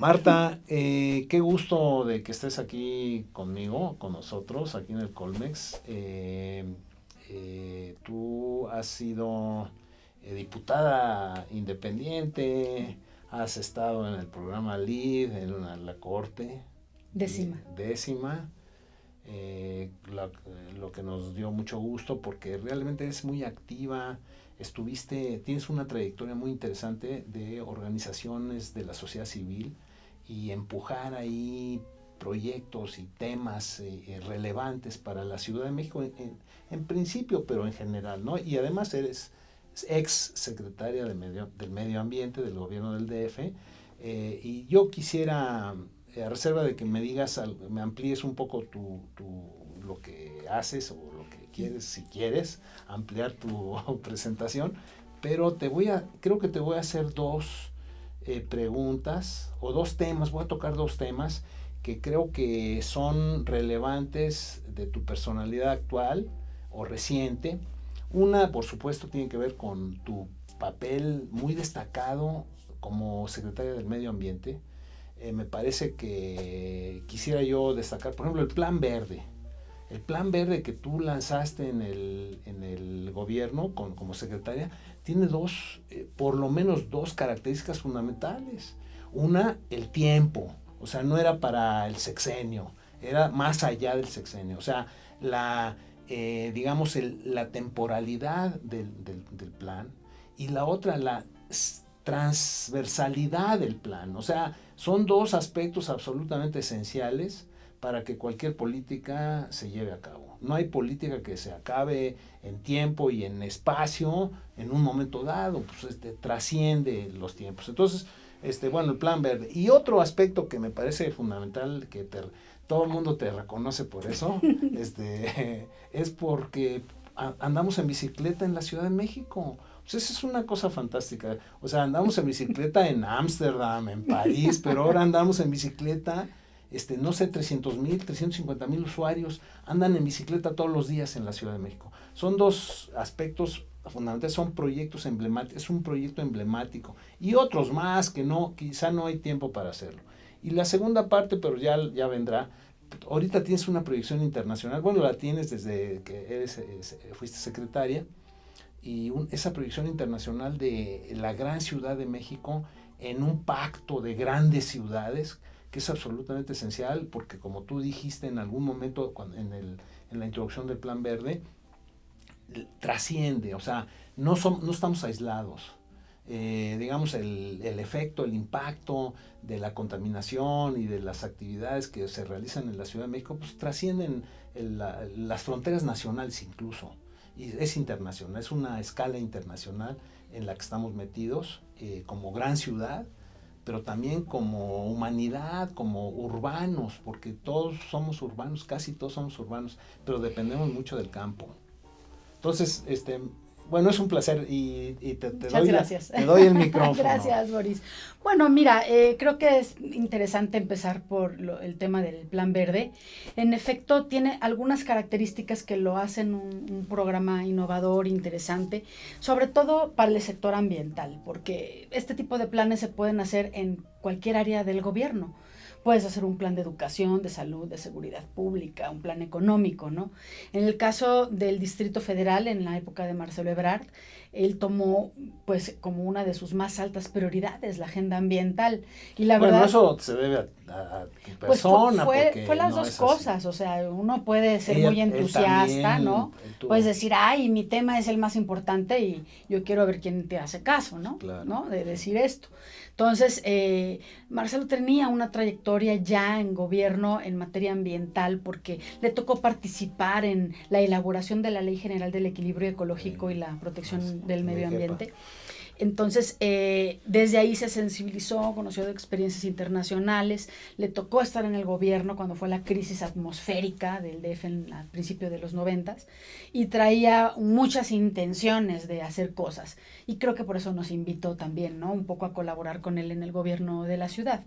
Marta, qué gusto de que estés aquí conmigo, con nosotros, aquí en el Colmex. Tú has sido diputada independiente, has estado en el programa LEAD, en la corte Décima. décima, lo que nos dio mucho gusto porque realmente es muy activa. Tienes una trayectoria muy interesante de organizaciones de la sociedad civil y empujar ahí proyectos y temas relevantes para la Ciudad de México en principio, pero en general, ¿no? Y además eres ex secretaria del Medio Ambiente del gobierno del DF, y yo quisiera, a reserva de que me digas, me amplíes un poco lo que haces o lo que quieres, si quieres ampliar tu presentación, pero creo que te voy a hacer dos preguntas o dos temas, voy a tocar dos temas que creo que son relevantes de tu personalidad actual o reciente. Una, por supuesto, tiene que ver con tu papel muy destacado como secretaria del Medio Ambiente. Me parece que quisiera yo destacar, por ejemplo, el Plan Verde. El Plan Verde que tú lanzaste en el gobierno como secretaria tiene por lo menos dos características fundamentales. Una, el tiempo, o sea, no era para el sexenio, era más allá del sexenio. O sea, digamos, la temporalidad del plan, y la otra, la transversalidad del plan. O sea, son dos aspectos absolutamente esenciales para que cualquier política se lleve a cabo. No hay política que se acabe en tiempo y en espacio en un momento dado, pues trasciende los tiempos. Entonces, bueno, el Plan Verde. Y otro aspecto que me parece fundamental, que todo el mundo te reconoce por eso, es porque andamos en bicicleta en la Ciudad de México. Pues eso es una cosa fantástica. O sea, andamos en bicicleta en Ámsterdam, en París, pero ahora andamos en bicicleta, no sé, 300,000, 350,000 usuarios andan en bicicleta todos los días en la Ciudad de México. Son dos aspectos fundamentales, son proyectos emblemáticos, es un proyecto emblemático y otros más que quizá no hay tiempo para hacerlo. Y la segunda parte, pero ya vendrá. Ahorita tienes una proyección internacional, bueno, la tienes desde que fuiste secretaria, y esa proyección internacional de la gran Ciudad de México en un pacto de grandes ciudades, que es absolutamente esencial, porque como tú dijiste en algún momento en la introducción del Plan Verde, trasciende, o sea, no estamos aislados. Digamos, el efecto, el impacto de la contaminación y de las actividades que se realizan en la Ciudad de México, pues trascienden las fronteras nacionales incluso. Y es internacional, es una escala internacional en la que estamos metidos como gran ciudad, pero también como humanidad, como urbanos, porque todos somos urbanos, casi todos somos urbanos, pero dependemos mucho del campo. Entonces, bueno, es un placer y Muchas gracias. Te doy el micrófono. Gracias, Boris. Bueno, mira, creo que es interesante empezar por el tema del Plan Verde. En efecto, tiene algunas características que lo hacen un programa innovador, interesante, sobre todo para el sector ambiental, porque este tipo de planes se pueden hacer en cualquier área del gobierno. Puedes hacer un plan de educación, de salud, de seguridad pública, un plan económico, ¿no? En el caso del Distrito Federal, en la época de Marcelo Ebrard, él tomó, pues, como una de sus más altas prioridades la agenda ambiental. Y la bueno, verdad, eso se debe a tu persona. Pues fue las dos cosas, o sea, uno puede ser muy entusiasta, ¿no? Puedes decir, ay, mi tema es el más importante y yo quiero ver quién te hace caso, ¿no? Claro. ¿No? De decir esto. Entonces, Marcelo tenía una trayectoria ya en gobierno en materia ambiental porque le tocó participar en la elaboración de la Ley General del Equilibrio Ecológico y la Protección del Medio Ambiente. Entonces, desde ahí se sensibilizó, conoció de experiencias internacionales, le tocó estar en el gobierno cuando fue la crisis atmosférica del DF al principio de los 90s y traía muchas intenciones de hacer cosas. Y creo que por eso nos invitó también, ¿no? Un poco a colaborar con él en el gobierno de la ciudad.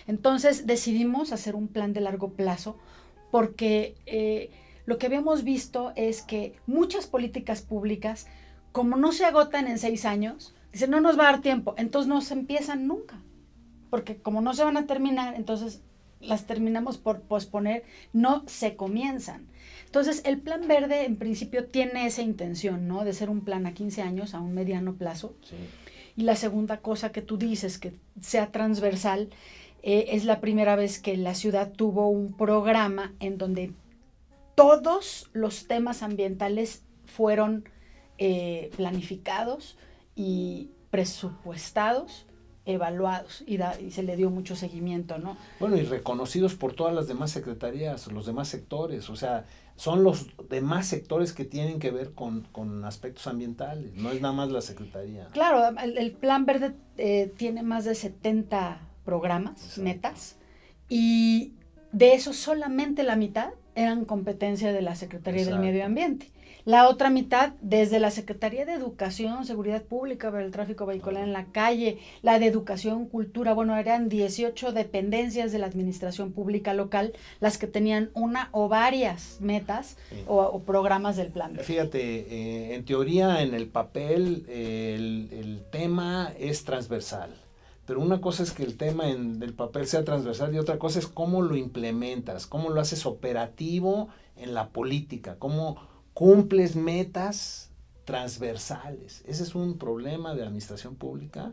Entonces, decidimos hacer un plan de largo plazo porque lo que habíamos visto es que muchas políticas públicas, como no se agotan en 6 años, dicen, no nos va a dar tiempo, entonces no se empiezan nunca. porque como no se van a terminar, entonces las terminamos por posponer, no se comienzan. Entonces, el plan verde en principio tiene esa intención, ¿no? De ser un plan a 15 años, a un mediano plazo. Sí. Y la segunda cosa que tú dices, que sea transversal, es la primera vez que la ciudad tuvo un programa en donde todos los temas ambientales fueron planificados y presupuestados, evaluados, y se le dio mucho seguimiento, ¿no? Bueno, y reconocidos por todas las demás secretarías, los demás sectores, o sea, son los demás sectores que tienen que ver con aspectos ambientales, no es nada más la secretaría. Claro, el Plan Verde tiene más de 70 programas, Exacto. metas, y de eso solamente la mitad eran competencia de la Secretaría Exacto. del Medio Ambiente. La otra mitad, desde la Secretaría de Educación, Seguridad Pública para el tráfico vehicular en la calle, la de Educación, Cultura, bueno, eran 18 dependencias de la administración pública local las que tenían una o varias metas Sí. o programas del plan. Fíjate, en teoría, en el papel, el tema es transversal. Pero una cosa es que el tema en el papel sea transversal y otra cosa es cómo lo implementas, cómo lo haces operativo en la política, cómo cumples metas transversales. Ese es un problema de administración pública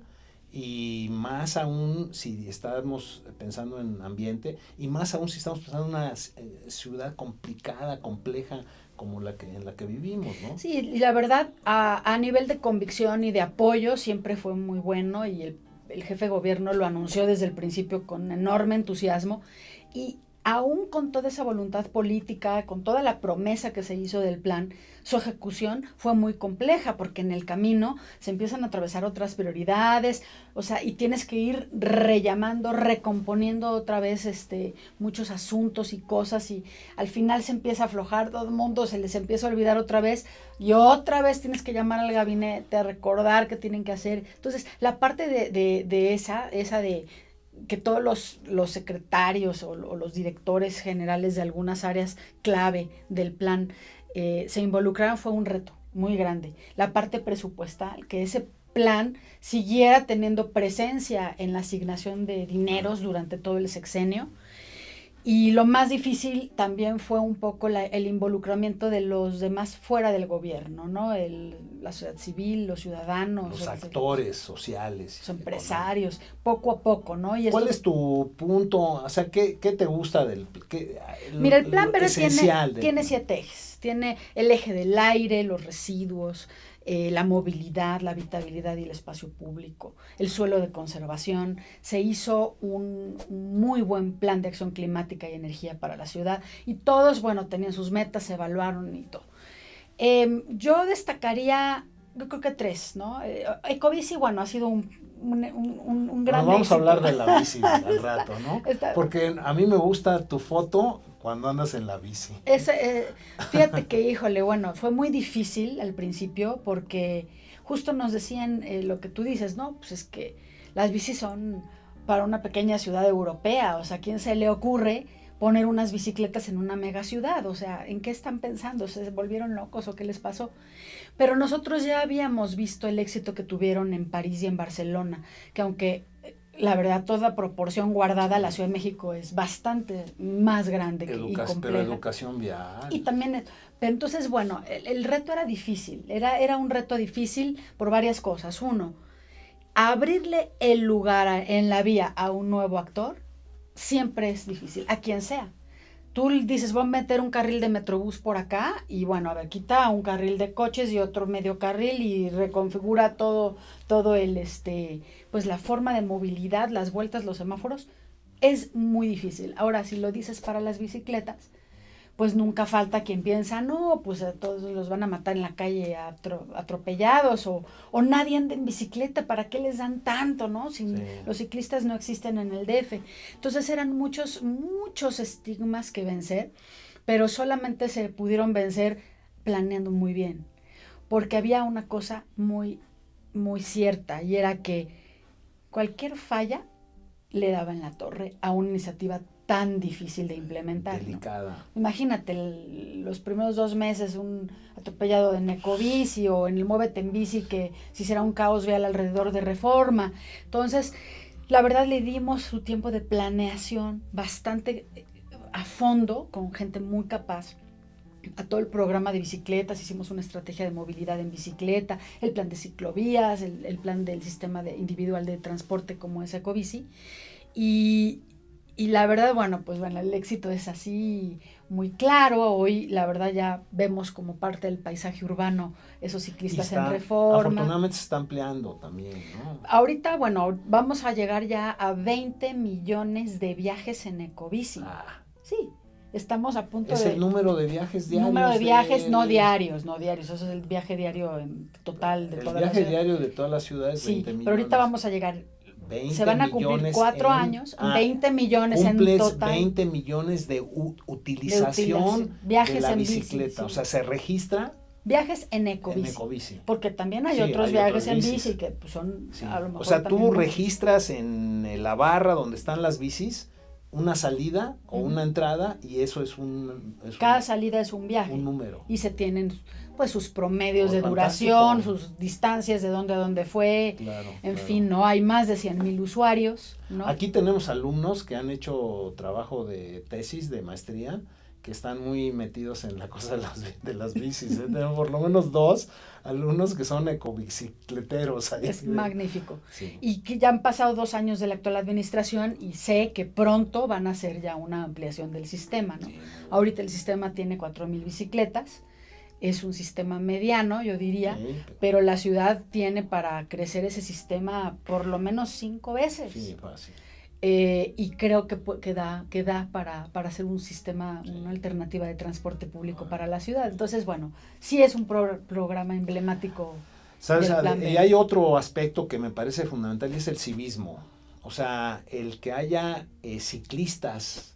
y más aún si estamos pensando en ambiente y más aún si estamos pensando en una ciudad complicada, compleja como en la que vivimos, ¿no? Sí, y la verdad, a nivel de convicción y de apoyo siempre fue muy bueno y el jefe de gobierno lo anunció desde el principio con enorme entusiasmo y aún con toda esa voluntad política, con toda la promesa que se hizo del plan, su ejecución fue muy compleja porque en el camino se empiezan a atravesar otras prioridades, o sea, y tienes que ir rellamando, recomponiendo otra vez muchos asuntos y cosas y al final se empieza a aflojar, todo el mundo se les empieza a olvidar otra vez y otra vez tienes que llamar al gabinete a recordar qué tienen que hacer. Entonces, la parte de esa de que todos los secretarios o los directores generales de algunas áreas clave del plan se involucraron fue un reto muy grande. La parte presupuestal, que ese plan siguiera teniendo presencia en la asignación de dineros durante todo el sexenio. Y lo más difícil también fue un poco el involucramiento de los demás fuera del gobierno, ¿no? La sociedad civil, los ciudadanos. Los actores sociales. Los empresarios, poco a poco, ¿no? Y ¿Cuál es tu punto? O sea, ¿qué te gusta Mira, el plan verde tiene plan? 7 ejes. Tiene el eje del aire, los residuos, la movilidad, la habitabilidad y el espacio público, el suelo de conservación. Se hizo un muy buen plan de acción climática y energía para la ciudad y todos, bueno, tenían sus metas, se evaluaron y todo. Yo destacaría, yo creo que 3, ¿no? Ecobici, bueno, ha sido un gran Vamos éxito. a hablar de la bici al rato, ¿no? Porque a mí me gusta tu foto cuando andas en la bici. Fíjate que, híjole, bueno, fue muy difícil al principio porque justo nos decían lo que tú dices, ¿no? Pues es que las bicis son para una pequeña ciudad europea, o sea, ¿a quién se le ocurre poner unas bicicletas en una mega ciudad? O sea, ¿en qué están pensando? ¿Se volvieron locos o qué les pasó? Pero nosotros ya habíamos visto el éxito que tuvieron en París y en Barcelona, que aunque la verdad toda proporción guardada, la Ciudad de México es bastante más grande y compleja. Pero educación vial. Y también, pero entonces, bueno, el reto era difícil, era un reto difícil por varias cosas. Uno, abrirle el lugar en la vía a un nuevo actor siempre es difícil, a quien sea. Tú dices, voy a meter un carril de Metrobús por acá y bueno, a ver, quita un carril de coches y otro medio carril y reconfigura todo pues la forma de movilidad, las vueltas, los semáforos. Es muy difícil. Ahora, si lo dices para las bicicletas, pues nunca falta quien piensa, no, pues a todos los van a matar en la calle atropellados o nadie anda en bicicleta, ¿para qué les dan tanto, no? Si sí. Los ciclistas no existen en el DF. Entonces eran muchos estigmas que vencer, pero solamente se pudieron vencer planeando muy bien, porque había una cosa muy, muy cierta y era que cualquier falla le daba en la torre a una iniciativa tan difícil de implementar. Delicada. ¿No? Imagínate los primeros 2 meses un atropellado en Ecobici o en el Muévete en Bici que se hiciera un caos vial alrededor de Reforma. Entonces, La verdad le dimos su tiempo de planeación bastante a fondo, con gente muy capaz, a todo el programa de bicicletas. Hicimos una estrategia de movilidad en bicicleta, el plan de ciclovías, el plan del sistema individual de transporte como es Ecobici. Y la verdad, el éxito es así muy claro. Hoy, la verdad, ya vemos como parte del paisaje urbano esos ciclistas en Reforma. Afortunadamente se está ampliando también, ¿no? Ahorita, vamos a llegar ya a 20 millones de viajes en Ecobici. Sí, estamos a punto es de... Es el número de viajes diarios. Número de viajes, no diarios, eso es el viaje diario en total de toda la ciudad. El viaje diario de todas las ciudades, sí, 20 millones. Pero ahorita vamos a llegar... Se van a cumplir 4 años, 20 millones en total. 20 millones de utilización viajes de la en bicicleta. Bici, sí. O sea, se registra... Viajes en Ecobici. Porque también hay otros viajes en bici que pues, son a lo mejor. O sea, tú registras en la barra donde están las bicis una salida o una entrada, y eso es cada salida es un viaje. Un número. Y se tienen pues sus promedios de duración, sus distancias de dónde a dónde fue. Claro, en fin, ¿no? Hay más de 100,000 usuarios, ¿no? Aquí tenemos alumnos que han hecho trabajo de tesis, de maestría, que están muy metidos en la cosa de las bicis. Tenemos por lo menos 2 alumnos que son ecobicicleteros. Es magnífico. Sí. Y que ya han pasado 2 años de la actual administración y sé que pronto van a hacer ya una ampliación del sistema, ¿no? Sí. Ahorita el sistema tiene 4,000 bicicletas. Es un sistema mediano, yo diría, pero la ciudad tiene para crecer ese sistema por lo menos 5 veces. Sí, fácil. Y creo que da para hacer un sistema, una alternativa de transporte público para la ciudad. Entonces, sí es un programa emblemático. ¿Sabes? Y hay otro aspecto que me parece fundamental, y es el civismo. O sea, el que haya ciclistas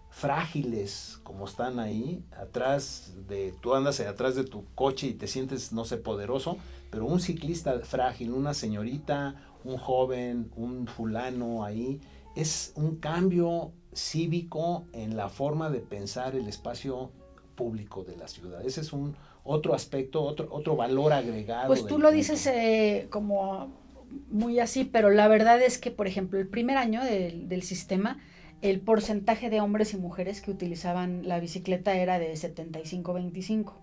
frágiles como están ahí, tú andas atrás de tu coche y te sientes, no sé, poderoso, pero un ciclista frágil, una señorita, un joven, un fulano ahí, es un cambio cívico en la forma de pensar el espacio público de la ciudad. Ese es otro aspecto, otro valor agregado. Pues tú lo dices como muy así, pero la verdad es que, por ejemplo, el primer año del sistema, el porcentaje de hombres y mujeres que utilizaban la bicicleta era de 75-25.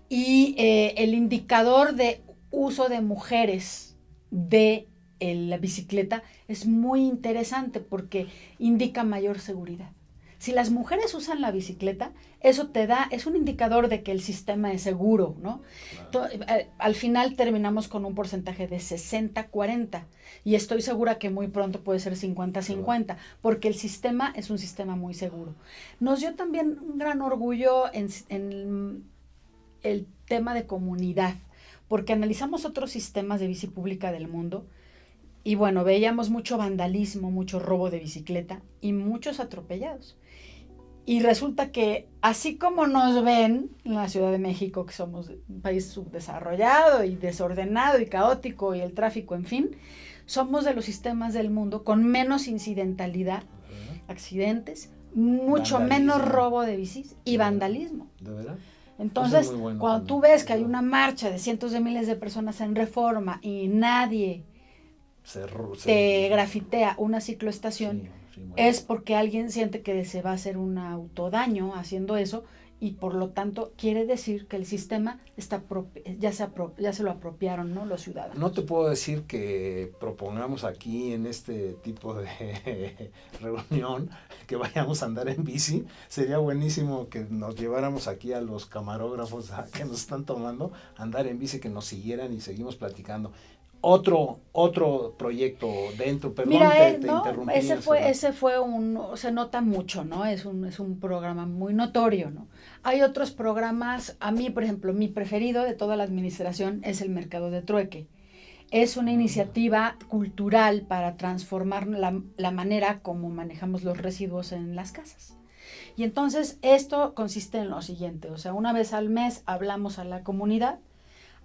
Y el indicador de uso de mujeres de la bicicleta es muy interesante porque indica mayor seguridad. Si las mujeres usan la bicicleta, eso es un indicador de que el sistema es seguro, ¿no? Claro. Al final terminamos con un porcentaje de 60-40 y estoy segura que muy pronto puede ser 50-50 porque el sistema es un sistema muy seguro. Nos dio también un gran orgullo en el tema de comunidad, porque analizamos otros sistemas de bici pública del mundo y veíamos mucho vandalismo, mucho robo de bicicleta y muchos atropellados. Y resulta que así como nos ven en la Ciudad de México, que somos un país subdesarrollado y desordenado y caótico y el tráfico, en fin, somos de los sistemas del mundo con menos incidentalidad, accidentes, mucho menos robo de bicis y vandalismo. ¿De verdad? Entonces, cuando tú ves que hay una marcha de cientos de miles de personas en Reforma y nadie te grafitea una cicloestación, es porque alguien siente que se va a hacer un autodaño haciendo eso y por lo tanto quiere decir que el sistema ya se lo apropiaron, ¿no? Los ciudadanos. No te puedo decir que propongamos aquí en este tipo de reunión que vayamos a andar en bici. Sería buenísimo que nos lleváramos aquí a los camarógrafos que nos están tomando a andar en bici, que nos siguieran y seguimos platicando. Otro proyecto dentro, perdón, te interrumpí. Ese fue se nota mucho, ¿no? Es un programa muy notorio, ¿no? Hay otros programas, a mí, por ejemplo, mi preferido de toda la administración es el Mercado de Trueque. Es una iniciativa cultural para transformar la manera como manejamos los residuos en las casas. Y entonces esto consiste en lo siguiente, o sea, una vez al mes hablamos a la comunidad,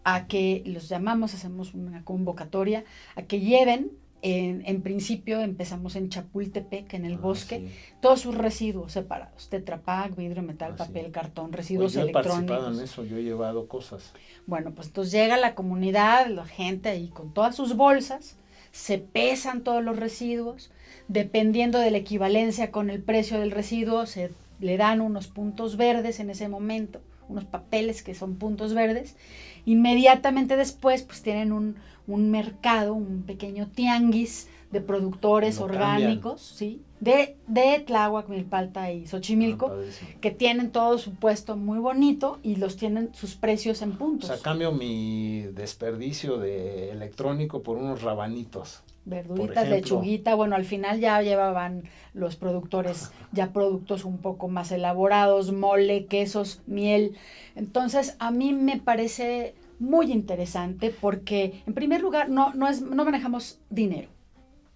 a que los llamamos, hacemos una convocatoria, a que lleven, en principio empezamos en Chapultepec, en el bosque, todos sus residuos separados, Tetra Pak, vidrio, metal, papel, cartón, residuos electrónicos. Yo he participado en eso, yo he llevado cosas. Pues entonces llega la comunidad, la gente ahí con todas sus bolsas, se pesan todos los residuos, dependiendo de la equivalencia con el precio del residuo, se le dan unos puntos verdes en ese momento, unos papeles que son puntos verdes. Inmediatamente después, pues tienen un mercado, un pequeño tianguis de productores orgánicos, ¿sí? de Tláhuac, Milpalta y Xochimilco, que tienen todo su puesto muy bonito y los tienen sus precios en puntos. O sea, cambio mi desperdicio de electrónico por unos rabanitos. Verduritas, lechuguita, bueno, al final ya llevaban los productores ya productos un poco más elaborados, mole, quesos, miel. Entonces, a mí me parece muy interesante porque, en primer lugar, no manejamos dinero.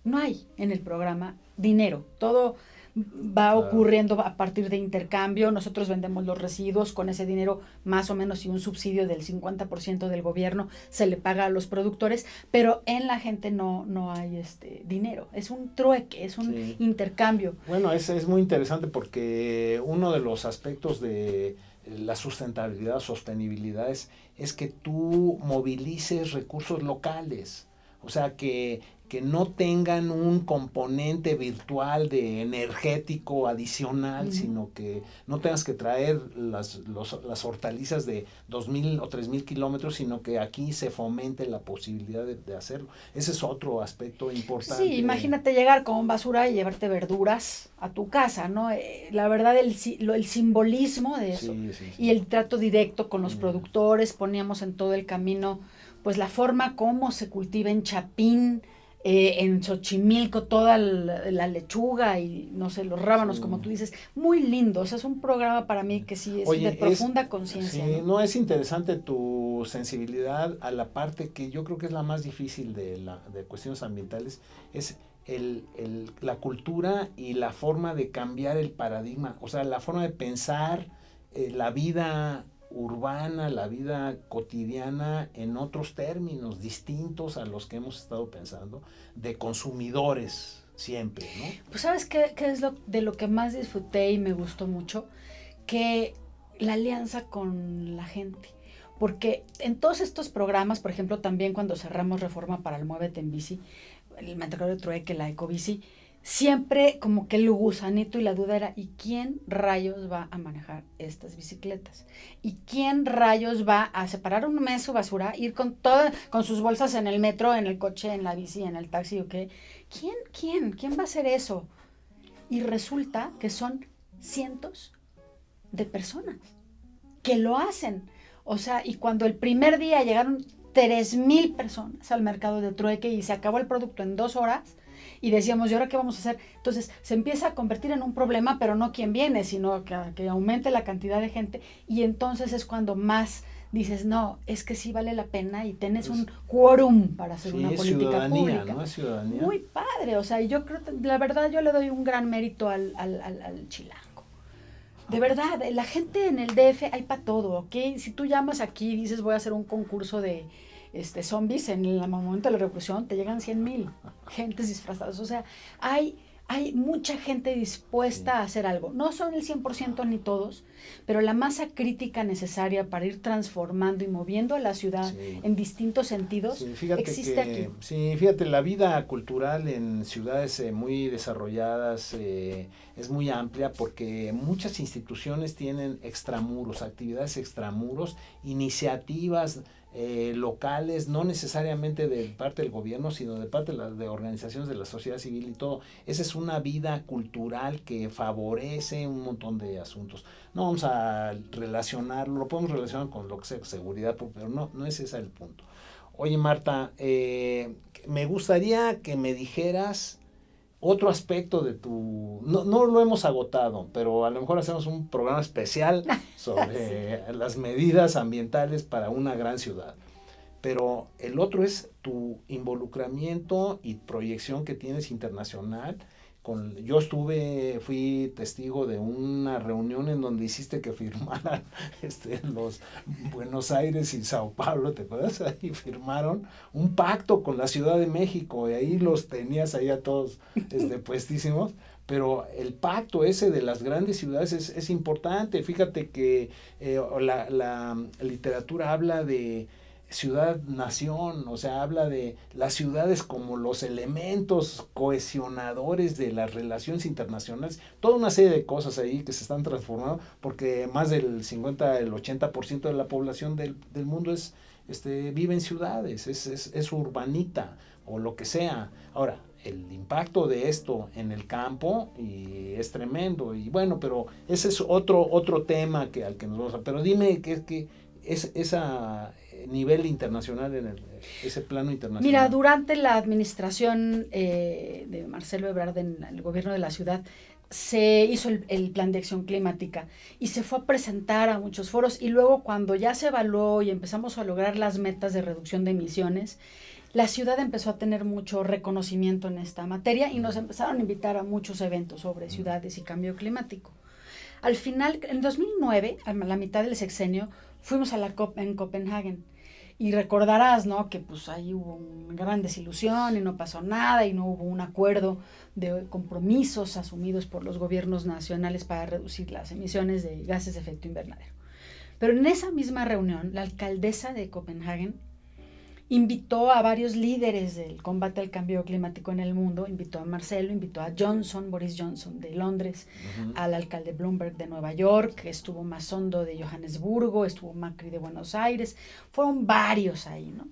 No hay en el programa dinero. Todo va ocurriendo a partir de intercambio. Nosotros vendemos los residuos con ese dinero, más o menos, y un subsidio del 50% del gobierno se le paga a los productores, pero en la gente no hay dinero. Es un trueque, es un intercambio. Bueno, es muy interesante porque uno de los aspectos de la sustentabilidad, sostenibilidad, es que tú movilices recursos locales. O sea, que no tengan un componente virtual de energético adicional, sino que no tengas que traer las hortalizas de 2,000 o 3,000 kilómetros, sino que aquí se fomente la posibilidad de hacerlo. Ese es otro aspecto importante. Sí, imagínate llegar con basura y llevarte verduras a tu casa, ¿no? La verdad, el simbolismo de eso y el trato directo con los productores, poníamos en todo el camino, pues la forma como se cultiva en Chapín, en Xochimilco, toda la lechuga y no sé, los rábanos, como tú dices, muy lindo. O sea, es un programa para mí que sí es de profunda conciencia. Sí, ¿no? Es interesante tu sensibilidad a la parte que yo creo que es la más difícil de cuestiones ambientales, es la cultura y la forma de cambiar el paradigma, o sea, la forma de pensar la vida urbana, la vida cotidiana en otros términos distintos a los que hemos estado pensando, de consumidores siempre, ¿no? Pues ¿sabes qué es de lo que más disfruté y me gustó mucho? Que la alianza con la gente. Porque en todos estos programas, por ejemplo, también cuando cerramos Reforma para el Muévete en Bici, el Mercado de Trueque, la Ecobici, siempre como que el gusanito y la duda era, ¿y quién rayos va a manejar estas bicicletas? ¿Y quién rayos va a separar un mes su basura, ir con sus bolsas en el metro, en el coche, en la bici, en el taxi o qué? ¿Quién va a hacer eso? Y resulta que son cientos de personas que lo hacen. O sea, y cuando el primer día llegaron 3,000 personas al mercado de trueque y se acabó el producto en 2 horas, y decíamos, ¿y ahora qué vamos a hacer? Entonces se empieza a convertir en un problema, pero no quién viene, sino que aumente la cantidad de gente, y entonces es cuando más dices, no, es que sí vale la pena y tienes un quórum para hacer una política pública. ¿No? Es ciudadanía. Muy padre, o sea, y yo creo, la verdad, yo le doy un gran mérito al chilango. De verdad, la gente en el DF hay para todo, ¿ok? Si tú llamas aquí y dices, voy a hacer un concurso de zombies en el momento de la revolución, te llegan 100,000 gentes disfrazadas. O sea, hay mucha gente dispuesta a hacer algo. No son el 100% ni todos, pero la masa crítica necesaria para ir transformando y moviendo a la ciudad en distintos sentidos existe aquí. Sí, fíjate, la vida cultural en ciudades muy desarrolladas es muy amplia porque muchas instituciones tienen extramuros, actividades extramuros, iniciativas locales, no necesariamente de parte del gobierno, sino de parte de organizaciones de la sociedad civil y todo. Esa es una vida cultural que favorece un montón de asuntos. No vamos a relacionarlo, lo podemos relacionar con lo que sea seguridad, pero no es ese el punto. Oye, Marta, me gustaría que me dijeras otro aspecto de tu... No lo hemos agotado, pero a lo mejor hacemos un programa especial sobre las medidas ambientales para una gran ciudad. Pero el otro es tu involucramiento y proyección que tienes internacional. Yo fui testigo de una reunión en donde hiciste que firmaran los Buenos Aires y Sao Paulo, ¿te acuerdas? Ahí firmaron un pacto con la Ciudad de México y ahí los tenías ahí a todos puestísimos. Pero el pacto ese de las grandes ciudades es importante. Fíjate que la literatura habla de ciudad-nación, o sea, habla de las ciudades como los elementos cohesionadores de las relaciones internacionales, toda una serie de cosas ahí que se están transformando, porque más del 50, el 80% de la población del mundo vive en ciudades, es urbanita o lo que sea. Ahora, el impacto de esto en el campo y es tremendo, y bueno, pero ese es otro tema al que nos vamos a... Pero dime que es esa nivel internacional, ese plano internacional. Mira, durante la administración de Marcelo Ebrard en el gobierno de la ciudad, se hizo el plan de acción climática y se fue a presentar a muchos foros, y luego cuando ya se evaluó y empezamos a lograr las metas de reducción de emisiones, la ciudad empezó a tener mucho reconocimiento en esta materia y nos empezaron a invitar a muchos eventos sobre ciudades y cambio climático. Al final, en 2009, a la mitad del sexenio, fuimos a la COP en Copenhague. Y recordarás, ¿no?, que pues ahí hubo una gran desilusión y no pasó nada y no hubo un acuerdo de compromisos asumidos por los gobiernos nacionales para reducir las emisiones de gases de efecto invernadero. Pero en esa misma reunión, la alcaldesa de Copenhague invitó a varios líderes del combate al cambio climático en el mundo, invitó a Marcelo, invitó a Boris Johnson de Londres, al alcalde Bloomberg de Nueva York, estuvo Mazondo de Johannesburgo, estuvo Macri de Buenos Aires, fueron varios ahí, ¿no?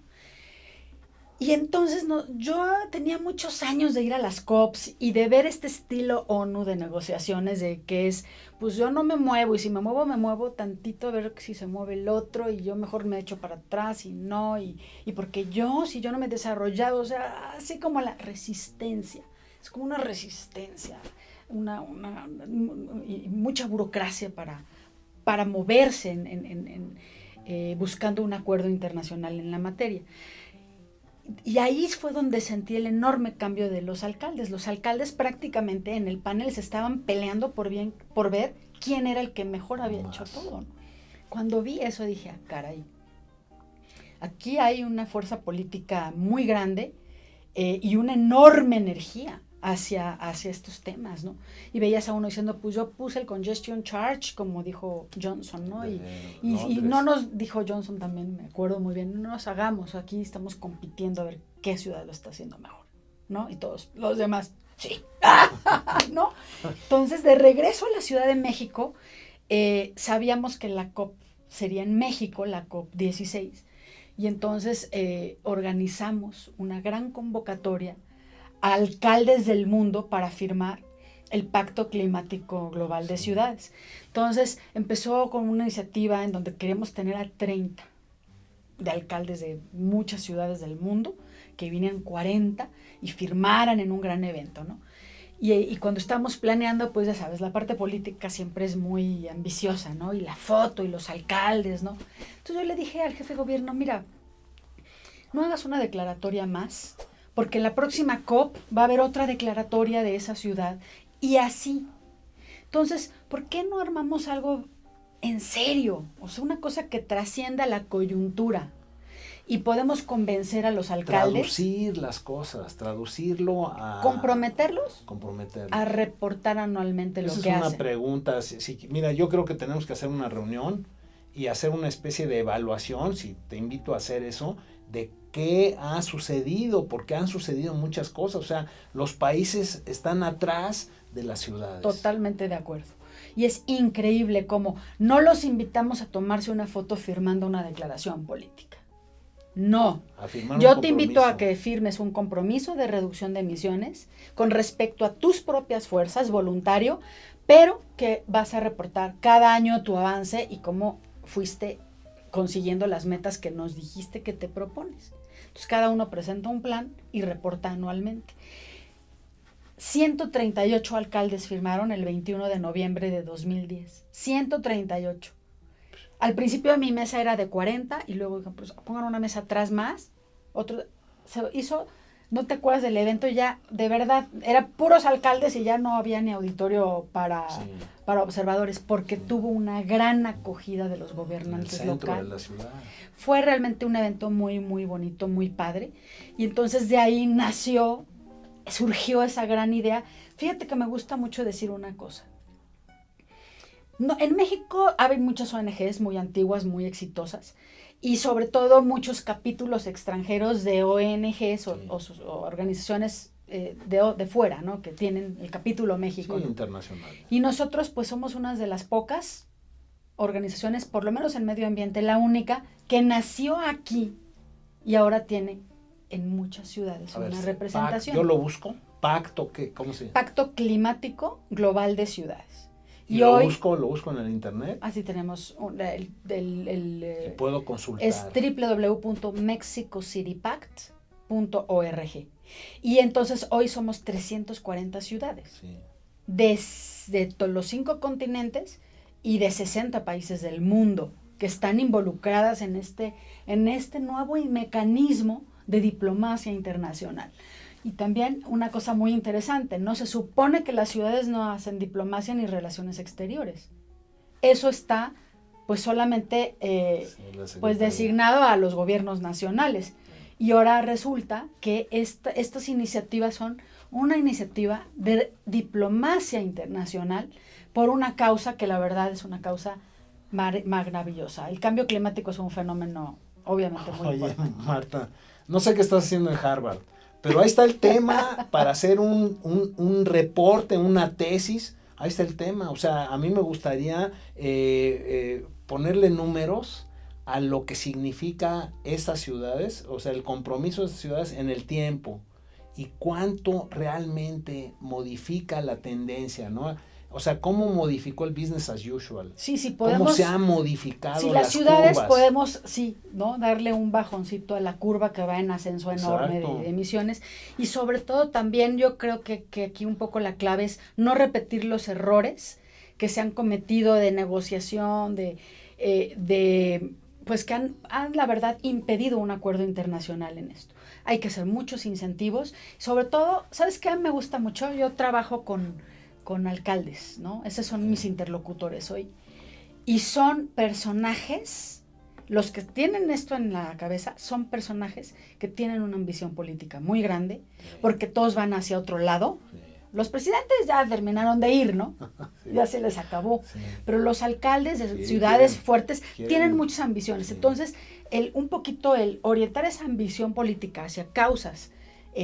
Y entonces yo tenía muchos años de ir a las COPs y de ver este estilo ONU de negociaciones, de que es, pues yo no me muevo, y si me muevo tantito a ver si se mueve el otro, y yo mejor me echo para atrás y no, y porque si yo no me he desarrollado, o sea, así como la resistencia, es como una resistencia, y mucha burocracia para moverse buscando un acuerdo internacional en la materia. Y ahí fue donde sentí el enorme cambio de los alcaldes. Los alcaldes prácticamente en el panel se estaban peleando por ver quién era el que mejor había hecho todo, ¿no? Cuando vi eso dije, caray, aquí hay una fuerza política muy grande y una enorme energía hacia estos temas, ¿no? Y veías a uno diciendo, pues yo puse el congestion charge, como dijo Johnson, ¿no? Y no nos dijo Johnson también, me acuerdo muy bien, no nos hagamos, aquí estamos compitiendo a ver qué ciudad lo está haciendo mejor, ¿no? Y todos los demás, sí, ¿no? Entonces, de regreso a la Ciudad de México, sabíamos que la COP sería en México, la COP 16, y entonces organizamos una gran convocatoria a alcaldes del mundo para firmar el Pacto Climático Global de Ciudades. Entonces empezó con una iniciativa en donde queremos tener a 30 de alcaldes de muchas ciudades del mundo, que vinieran 40 y firmaran en un gran evento, ¿no? Y cuando estamos planeando, pues ya sabes, la parte política siempre es muy ambiciosa, ¿no? Y la foto y los alcaldes, ¿no? Entonces yo le dije al jefe de gobierno, mira, no hagas una declaratoria más, porque la próxima COP va a haber otra declaratoria de esa ciudad, y así. Entonces, ¿por qué no armamos algo en serio? O sea, una cosa que trascienda la coyuntura y podemos convencer a los alcaldes. Traducir las cosas, traducirlo a... Comprometerlos a reportar anualmente lo que hacen. Esa es una pregunta. Mira, yo creo que tenemos que hacer una reunión y hacer una especie de evaluación, si te invito a hacer eso, de qué ha sucedido, porque han sucedido muchas cosas. O sea, los países están atrás de las ciudades. Totalmente de acuerdo. Y es increíble cómo no los invitamos a tomarse una foto firmando una declaración política. No. Yo te invito a que firmes un compromiso de reducción de emisiones con respecto a tus propias fuerzas, voluntario, pero que vas a reportar cada año tu avance y cómo fuiste consiguiendo las metas que nos dijiste que te propones. Entonces cada uno presenta un plan y reporta anualmente. 138 alcaldes firmaron el 21 de noviembre de 2010. 138. Al principio mi mesa era de 40 y luego pues, pongan una mesa atrás más. Se hizo, no te acuerdas del evento, ya de verdad, eran puros alcaldes y ya no había ni auditorio para observadores, porque tuvo una gran acogida de los gobernantes locales. De la ciudad. Fue realmente un evento muy, muy bonito, muy padre. Y entonces de ahí surgió esa gran idea. Fíjate que me gusta mucho decir una cosa. No, en México hay muchas ONGs muy antiguas, muy exitosas, y sobre todo muchos capítulos extranjeros de ONGs Sí. o organizaciones de fuera, ¿no? Que tienen el capítulo México. Sí, ¿no? internacional. Y nosotros pues somos unas de las pocas organizaciones, por lo menos en medio ambiente, la única que nació aquí y ahora tiene en muchas ciudades A ver, una representación. yo lo busco. Pacto, ¿qué? ¿Cómo se llama? Pacto Climático Global de Ciudades. Y Y hoy, lo busco en el internet así tenemos y puedo consultar. es www.mexicocitypact.org. Y entonces hoy somos 340 ciudades, Sí. de los 5 continentes y de 60 países del mundo que están involucradas en este nuevo mecanismo de diplomacia internacional. Y también una cosa muy interesante, no se supone que las ciudades no hacen diplomacia ni relaciones exteriores. Eso está pues solamente pues designado a los gobiernos nacionales. Y ahora resulta que estas iniciativas son una iniciativa de diplomacia internacional por una causa que la verdad es una causa maravillosa. El cambio climático es un fenómeno obviamente muy importante. Oye, Marta, no sé qué estás haciendo en Harvard, pero ahí está el tema para hacer un reporte, una tesis. Ahí está el tema. O sea, a mí me gustaría ponerle números a lo que significa estas ciudades, o sea, el compromiso de estas ciudades en el tiempo y cuánto realmente modifica la tendencia, ¿no? O sea, cómo modificó el business as usual. Sí, podemos. Cómo se ha modificado si las las ciudades curvas. podemos, ¿no? Darle un bajoncito a la curva que va en ascenso enorme de emisiones. Y sobre todo también yo creo que aquí un poco la clave es no repetir los errores que se han cometido de negociación, pues que han la verdad impedido un acuerdo internacional en esto. Hay que hacer muchos incentivos. Sobre todo, ¿sabes qué me gusta mucho? Yo trabajo con alcaldes, ¿no? Esos son mis interlocutores hoy. Y son personajes, los que tienen esto en la cabeza, son personajes que tienen una ambición política muy grande, porque todos van hacia otro lado. Sí. Los presidentes ya terminaron de ir, ¿no? Sí. Ya se les acabó. Sí. Pero los alcaldes de ciudades fuertes tienen muchas ambiciones. Sí. Entonces, un poquito el orientar esa ambición política hacia causas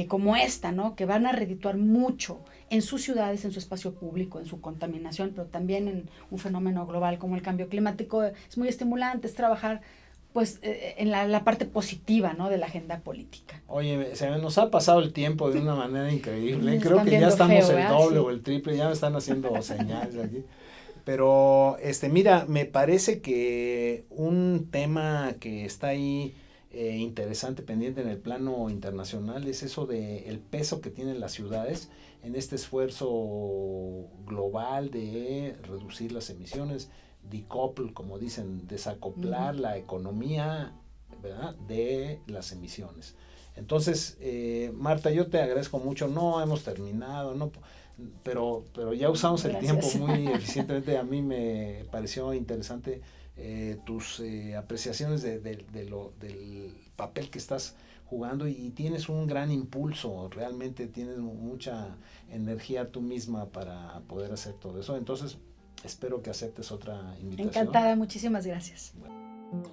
como esta, ¿no? Que van a redituar mucho en sus ciudades, en su espacio público, en su contaminación, pero también en un fenómeno global como el cambio climático, es muy estimulante, es trabajar pues en la parte positiva, ¿no? De la agenda política. Oye, se nos ha pasado el tiempo de una manera increíble. Creo que ya estamos feo, el doble o el triple, ya me están haciendo señales aquí. Pero, mira, me parece que un tema que está ahí interesante, pendiente en el plano internacional, es eso de el peso que tienen las ciudades en este esfuerzo global de reducir las emisiones, decouple, como dicen, desacoplar la economía, ¿verdad?, de las emisiones. Entonces, Marta, yo te agradezco mucho. No hemos terminado, no, pero ya usamos el tiempo muy eficientemente. A mí me pareció interesante tus apreciaciones del papel que estás jugando y tienes un gran impulso, realmente tienes mucha energía tú misma para poder hacer todo eso. Entonces, espero que aceptes otra invitación. Encantada, muchísimas gracias. Bueno.